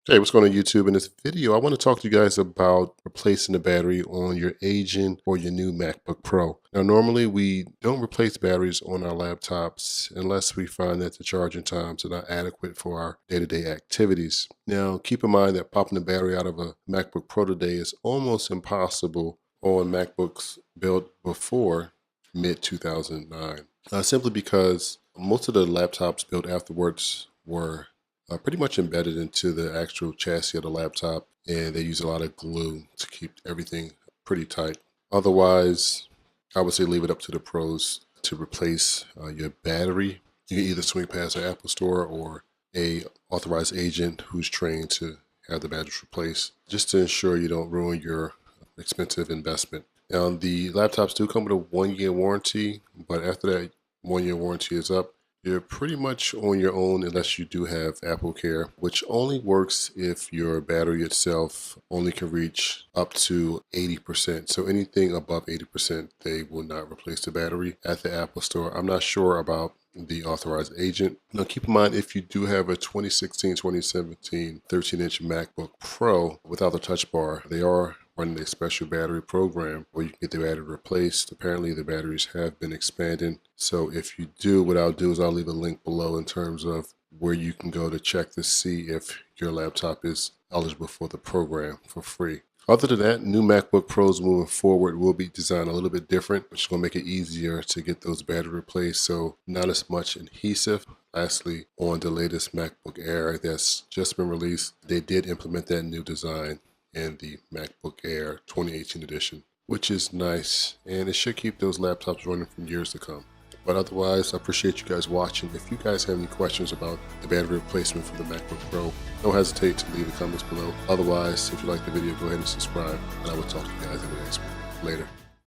Hey, what's going on YouTube? In this video, I want to talk to you guys about replacing the battery on your aging or your new MacBook Pro. Now, normally we don't replace batteries on our laptops unless we find that the charging times are not adequate for our day-to-day activities. Now, keep in mind that popping the battery out of a MacBook Pro today is almost impossible on MacBooks built before mid-2009, simply because most of the laptops built afterwards were pretty much embedded into the actual chassis of the laptop, and they use a lot of glue to keep everything pretty tight. Otherwise, I would say leave it up to the pros to replace your battery. You can either swing past the Apple Store or a authorized agent who's trained to have the batteries replaced, just to ensure you don't ruin your expensive investment. Now, the laptops do come with a 1-year warranty, but after that 1-year warranty is up, you're pretty much on your own unless you do have Apple Care, which only works if your battery itself only can reach up to 80%. So anything above 80%, they will not replace the battery at the Apple Store. I'm not sure about the authorized agent. Now keep in mind, if you do have a 2016, 2017 13-inch MacBook Pro without the touch bar, they are running a special battery program where you can get the battery replaced. Apparently the batteries have been expanding. So if you do, what I'll do is I'll leave a link below in terms of where you can go to check to see if your laptop is eligible for the program for free. Other than that, new MacBook Pros moving forward will be designed a little bit different, which is going to make it easier to get those batteries replaced, so not as much adhesive. Lastly, on the latest MacBook Air that's just been released, they did implement that new design in the MacBook Air 2018 edition, which is nice, and it should keep those laptops running for years to come. But otherwise, I appreciate you guys watching. If you guys have any questions about the battery replacement for the MacBook Pro, don't hesitate to leave the comments below. Otherwise, if you like the video, go ahead and subscribe, and I will talk to you guys in the next one. Later.